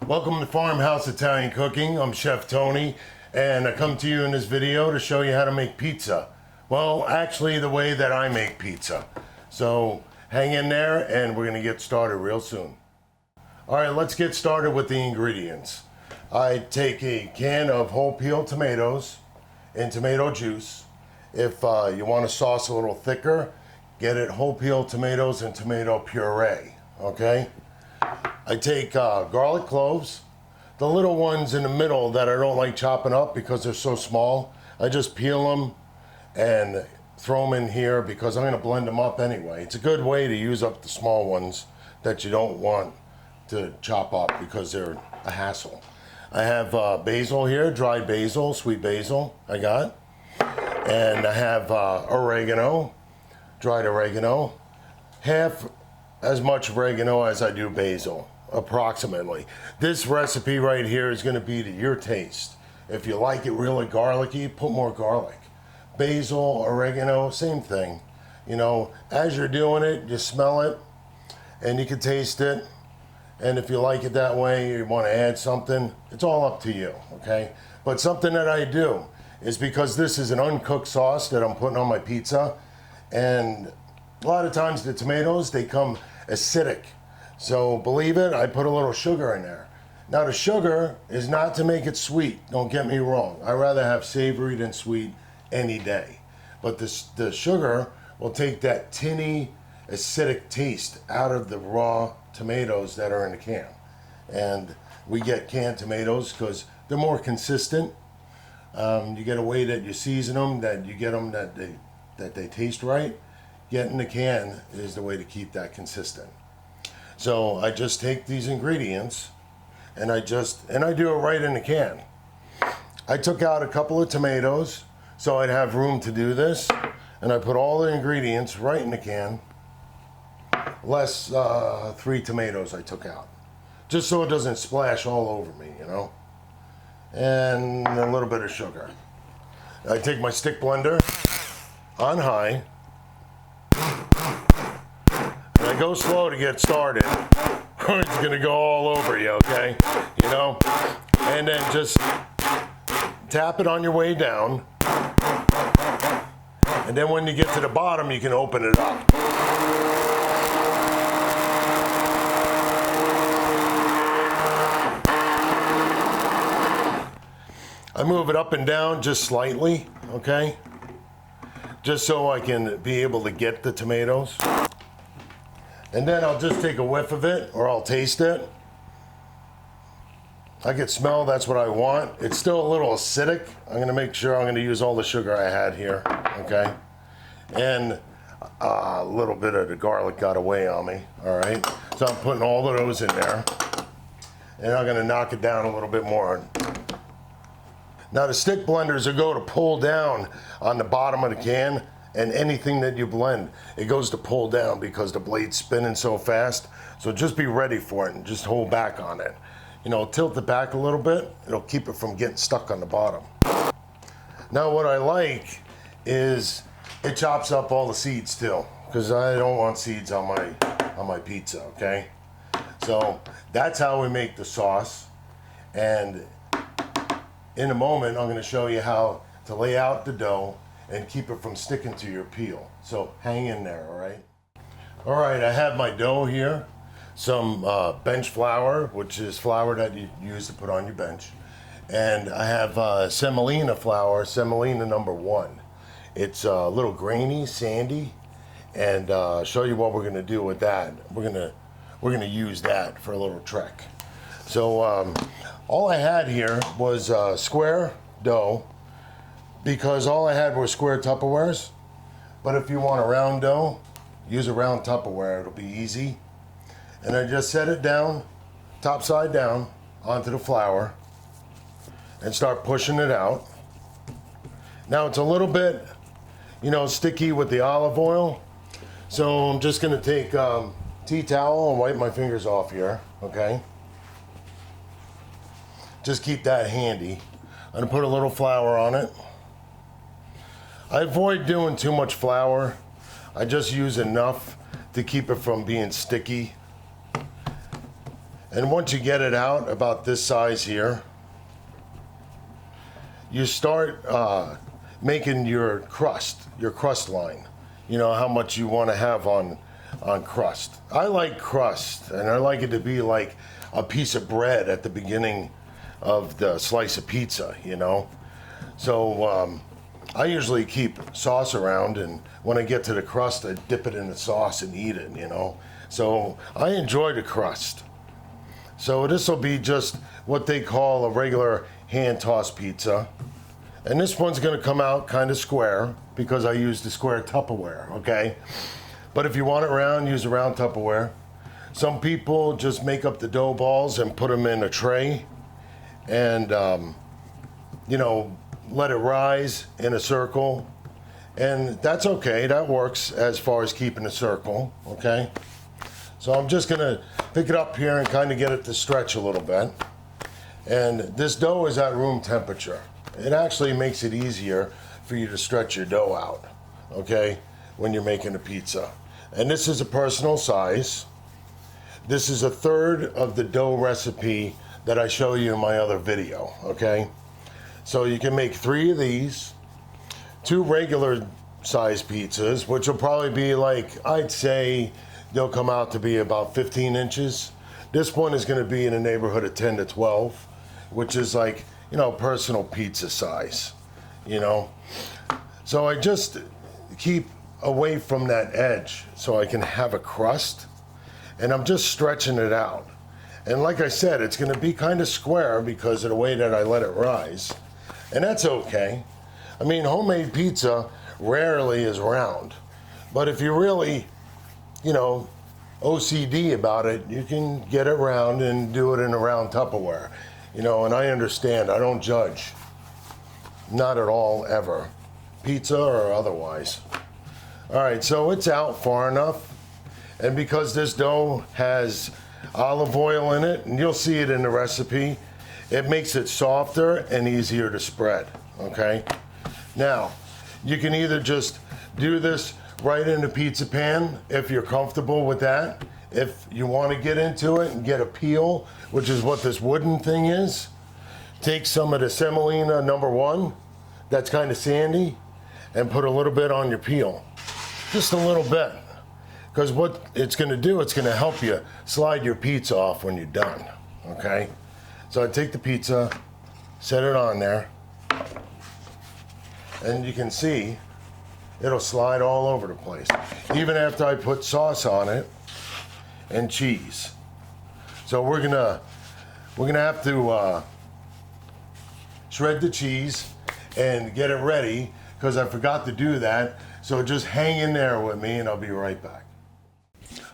Welcome to Farmhouse Italian Cooking. I'm Chef Tony, and I come to you in this video to show you how to make pizza. Well, actually the way that I make pizza. So hang in there and we're gonna get started real soon. All right, let's get started with the ingredients. I take a can of whole peel tomatoes and tomato juice. If you want a sauce a little thicker, get it whole peel tomatoes and tomato puree, okay? I take garlic cloves, the little ones in the middle that I don't like chopping up because they're so small. I just peel them and throw them in here because I'm going to blend them up anyway. It's a good way to use up the small ones that you don't want to chop up because they're a hassle. I have basil here, dried basil, sweet basil I got. And I have oregano, dried oregano, half as much oregano as I do basil, approximately. This recipe right here is going to be to your taste. If you like it really garlicky, put more garlic. Basil, oregano, same thing. You know, as you're doing it, you smell it and you can taste it. And if you like it that way, you want to add something, it's all up to you, okay? But something that I do is because this is an uncooked sauce that I'm putting on my pizza, and a lot of times the tomatoes, they come acidic. So believe it, I put a little sugar in there. Now the sugar is not to make it sweet, don't get me wrong. I'd rather have savory than sweet any day. But the sugar will take that tinny, acidic taste out of the raw tomatoes that are in the can. And we get canned tomatoes because they're more consistent. You get a way that you season them, that you get them that they taste right. Getting the can is the way to keep that consistent. So I just take these ingredients and I do it right in the can. I took out a couple of tomatoes so I'd have room to do this, and I put all the ingredients right in the can, less 3 tomatoes I took out, just so it doesn't splash all over me, you know, and a little bit of sugar. I take my stick blender on high, and I go slow to get started. It's gonna go all over you, okay? You know? And then just tap it on your way down. And then when you get to the bottom, you can open it up. I move it up and down just slightly, okay? Just so I can be able to get the tomatoes. And then I'll just take a whiff of it, or I'll taste it. I can smell, that's what I want. It's still a little acidic. I'm gonna make sure I'm gonna use all the sugar I had here, okay? And a little bit of the garlic got away on me, all right? So I'm putting all of those in there. And I'm gonna knock it down a little bit more. Now the stick blenders are go to pull down on the bottom of the can, and anything that you blend, it goes to pull down because the blade's spinning so fast. So just be ready for it and just hold back on it. You know, tilt it back a little bit, it'll keep it from getting stuck on the bottom. Now what I like is it chops up all the seeds too, because I don't want seeds on my pizza, okay? So that's how we make the sauce. And in a moment, I'm gonna show you how to lay out the dough and keep it from sticking to your peel. So hang in there, all right? All right, I have my dough here. Some bench flour, which is flour that you use to put on your bench. And I have semolina flour, semolina #1. It's a little grainy, sandy, and show you what we're gonna do with that. We're gonna use that for a little trick. So all I had here was square dough, because all I had were square Tupperwares. But if you want a round dough, use a round Tupperware, it'll be easy. And I just set it down, top side down, onto the flour, and start pushing it out. Now it's a little bit, you know, sticky with the olive oil, so I'm just gonna take tea towel and wipe my fingers off here, okay? Just keep that handy. I'm gonna put a little flour on it. I avoid doing too much flour. I just use enough to keep it from being sticky. And once you get it out about this size here, you start making your crust line. You know, how much you want to have on crust. I like crust, and I like it to be like a piece of bread at the beginning of the slice of pizza, you know. So I usually keep sauce around, and when I get to the crust, I dip it in the sauce and eat it, you know. So I enjoy the crust. So this will be just what they call a regular hand-tossed pizza. And this one's gonna come out kind of square because I used the square Tupperware, okay? But if you want it round, use a round Tupperware. Some people just make up the dough balls and put them in a tray and, you know, let it rise in a circle. And that's okay, that works as far as keeping a circle, okay? So I'm just gonna pick it up here and kind of get it to stretch a little bit. And this dough is at room temperature. It actually makes it easier for you to stretch your dough out, okay, when you're making a pizza. And this is a personal size. This is a third of the dough recipe that I show you in my other video, okay? So you can make 3 of these, 2 regular size pizzas, which will probably be like, I'd say they'll come out to be about 15 inches. This one is gonna be in the neighborhood of 10 to 12, which is like, you know, personal pizza size, you know? So I just keep away from that edge so I can have a crust, and I'm just stretching it out. And like I said, it's gonna be kind of square because of the way that I let it rise, and that's okay. I mean, homemade pizza rarely is round, but if you're really, you know, OCD about it, you can get it round and do it in a round Tupperware, you know, and I understand, I don't judge, not at all, ever, pizza or otherwise. All right, so it's out far enough, and because this dough has olive oil in it, and you'll see it in the recipe, it makes it softer and easier to spread, okay? Now, you can either just do this right in the pizza pan if you're comfortable with that. If you want to get into it and get a peel, which is what this wooden thing is, take some of the semolina #1 that's kind of sandy and put a little bit on your peel. Just a little bit. Because what it's going to do, it's going to help you slide your pizza off when you're done, okay? So I take the pizza, set it on there, and you can see it'll slide all over the place. Even after I put sauce on it and cheese. So we're gonna have to shred the cheese and get it ready because I forgot to do that. So just hang in there with me and I'll be right back.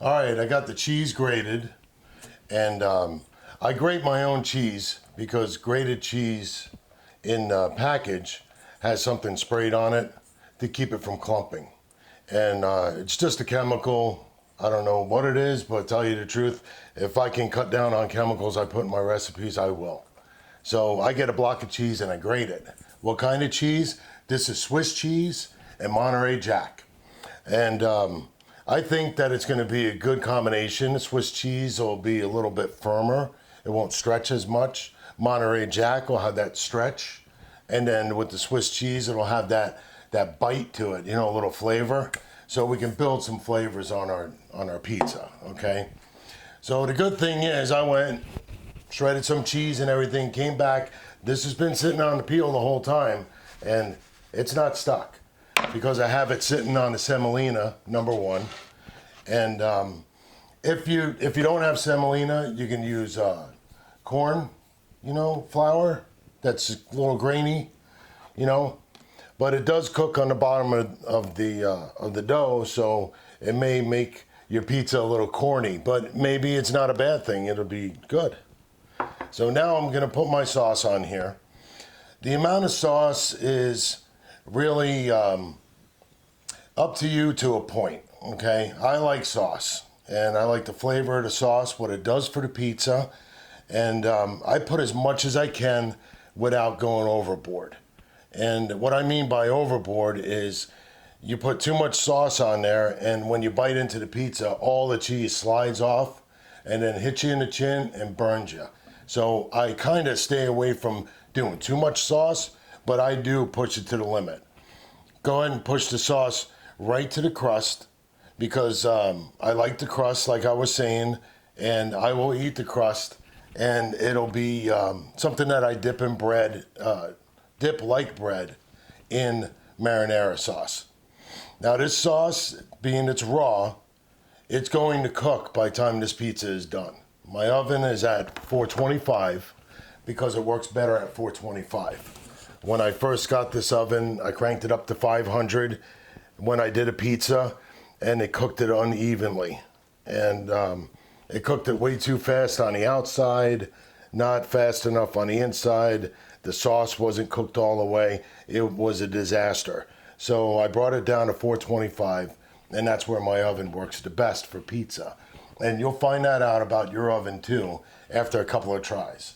All right, I got the cheese grated, and I grate my own cheese because grated cheese in the package has something sprayed on it to keep it from clumping. And it's just a chemical. I don't know what it is, but to tell you the truth, if I can cut down on chemicals I put in my recipes, I will. So I get a block of cheese and I grate it. What kind of cheese? This is Swiss cheese and Monterey Jack. And I think that it's gonna be a good combination. Swiss cheese will be a little bit firmer. It won't stretch as much. Monterey Jack will have that stretch. And then with the Swiss cheese, it'll have that bite to it, you know, a little flavor. So we can build some flavors on our pizza, okay? So the good thing is I went, shredded some cheese and everything, came back. This has been sitting on the peel the whole time, and it's not stuck because I have it sitting on the semolina #1. And if you don't have semolina, you can use corn, you know, flour that's a little grainy, you know. But it does cook on the bottom of the dough, so it may make your pizza a little corny, but maybe it's not a bad thing. It'll be good. So now I'm gonna put my sauce on here. The amount of sauce is really up to you to a point, okay? I like sauce, and I like the flavor of the sauce, what it does for the pizza, and I put as much as I can without going overboard. And what I mean by overboard is you put too much sauce on there, and when you bite into the pizza, all the cheese slides off. and then hits you in the chin and burns you. So I kind of stay away from doing too much sauce, but I do push it to the limit. Go ahead and push the sauce right to the crust, because I like the crust, like I was saying, and I will eat the crust, and it'll be something that I dip in bread, dip like bread in marinara sauce. Now this sauce, being it's raw, it's going to cook by the time this pizza is done. My oven is at 425 because it works better at 425. When I first got this oven, I cranked it up to 500 when I did a pizza, and it cooked it unevenly. And it cooked it way too fast on the outside, not fast enough on the inside. The sauce wasn't cooked all the way. It was a disaster. So I brought it down to 425, and that's where my oven works the best for pizza. And you'll find that out about your oven too after a couple of tries.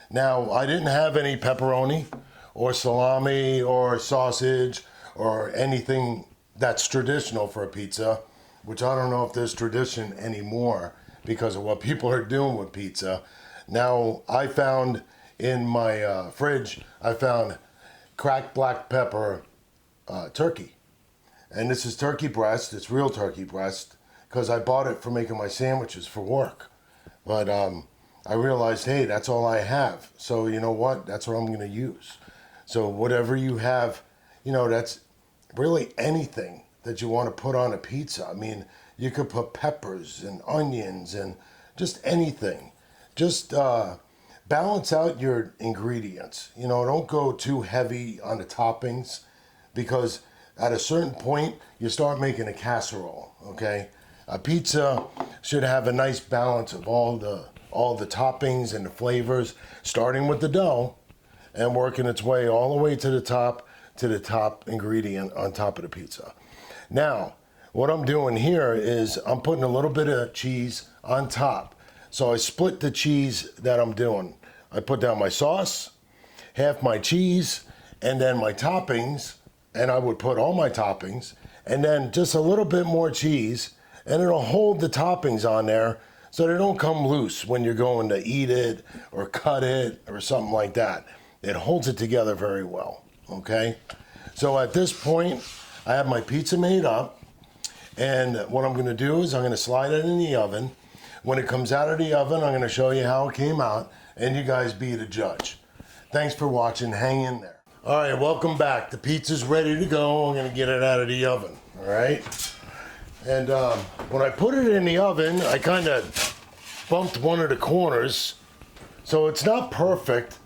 Now, I didn't have any pepperoni or salami or sausage or anything that's traditional for a pizza, which I don't know if there's tradition anymore because of what people are doing with pizza. Now, I found in my fridge, I found cracked black pepper turkey. And this is turkey breast. It's real turkey breast because I bought it for making my sandwiches for work. But I realized, hey, that's all I have. So you know what? That's what I'm going to use. So whatever you have, you know, that's really anything that you want to put on a pizza. I mean, you could put peppers and onions and just anything. Just balance out your ingredients. You know, don't go too heavy on the toppings, because at a certain point, you start making a casserole, okay? A pizza should have a nice balance of all the toppings and the flavors, starting with the dough and working its way all the way to the top ingredient on top of the pizza. Now, what I'm doing here is I'm putting a little bit of cheese on top. So I split the cheese that I'm doing. I put down my sauce, half my cheese, and then my toppings, and I would put all my toppings, and then just a little bit more cheese, and it'll hold the toppings on there so they don't come loose when you're going to eat it or cut it or something like that. It holds it together very well, okay? So at this point, I have my pizza made up, and what I'm gonna do is I'm gonna slide it in the oven. When it comes out of the oven, I'm gonna show you how it came out, and you guys be the judge. Thanks for watching, hang in there. All right, welcome back. The pizza's ready to go. I'm gonna get it out of the oven, all right? And when I put it in the oven, I kind of bumped one of the corners. So it's not perfect,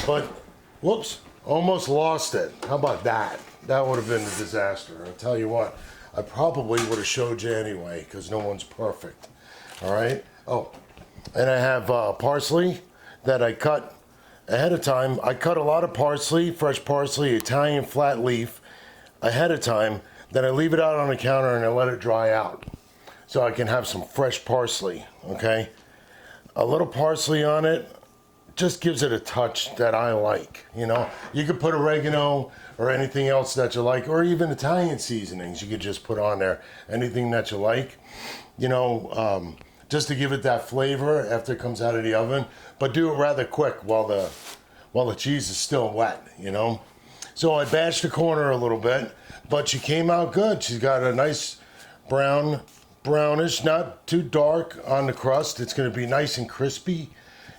but whoops, almost lost it. How about that? That would have been a disaster. I'll tell you what, I probably would have showed you anyway, because no one's perfect, all right? Oh, and I have parsley that I cut ahead of time. I cut a lot of parsley, fresh parsley, Italian flat leaf, ahead of time. Then I leave it out on the counter and I let it dry out so I can have some fresh parsley, okay? A little parsley on it just gives it a touch that I like, you know? You could put oregano or anything else that you like, or even Italian seasonings you could just put on there, anything that you like, you know, just to give it that flavor after it comes out of the oven, but do it rather quick while the cheese is still wet, you know? So I bashed the corner a little bit, but she came out good. She's got a nice brownish, not too dark on the crust. It's gonna be nice and crispy,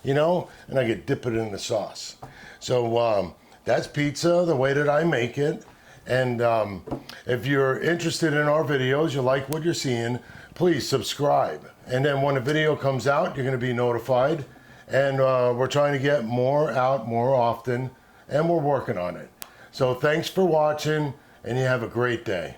you know, and I could dip it in the sauce. So that's pizza, the way that I make it. And if you're interested in our videos, you like what you're seeing, please subscribe. And then when the video comes out, you're gonna be notified. And we're trying to get more out more often, and we're working on it. So thanks for watching, and you have a great day.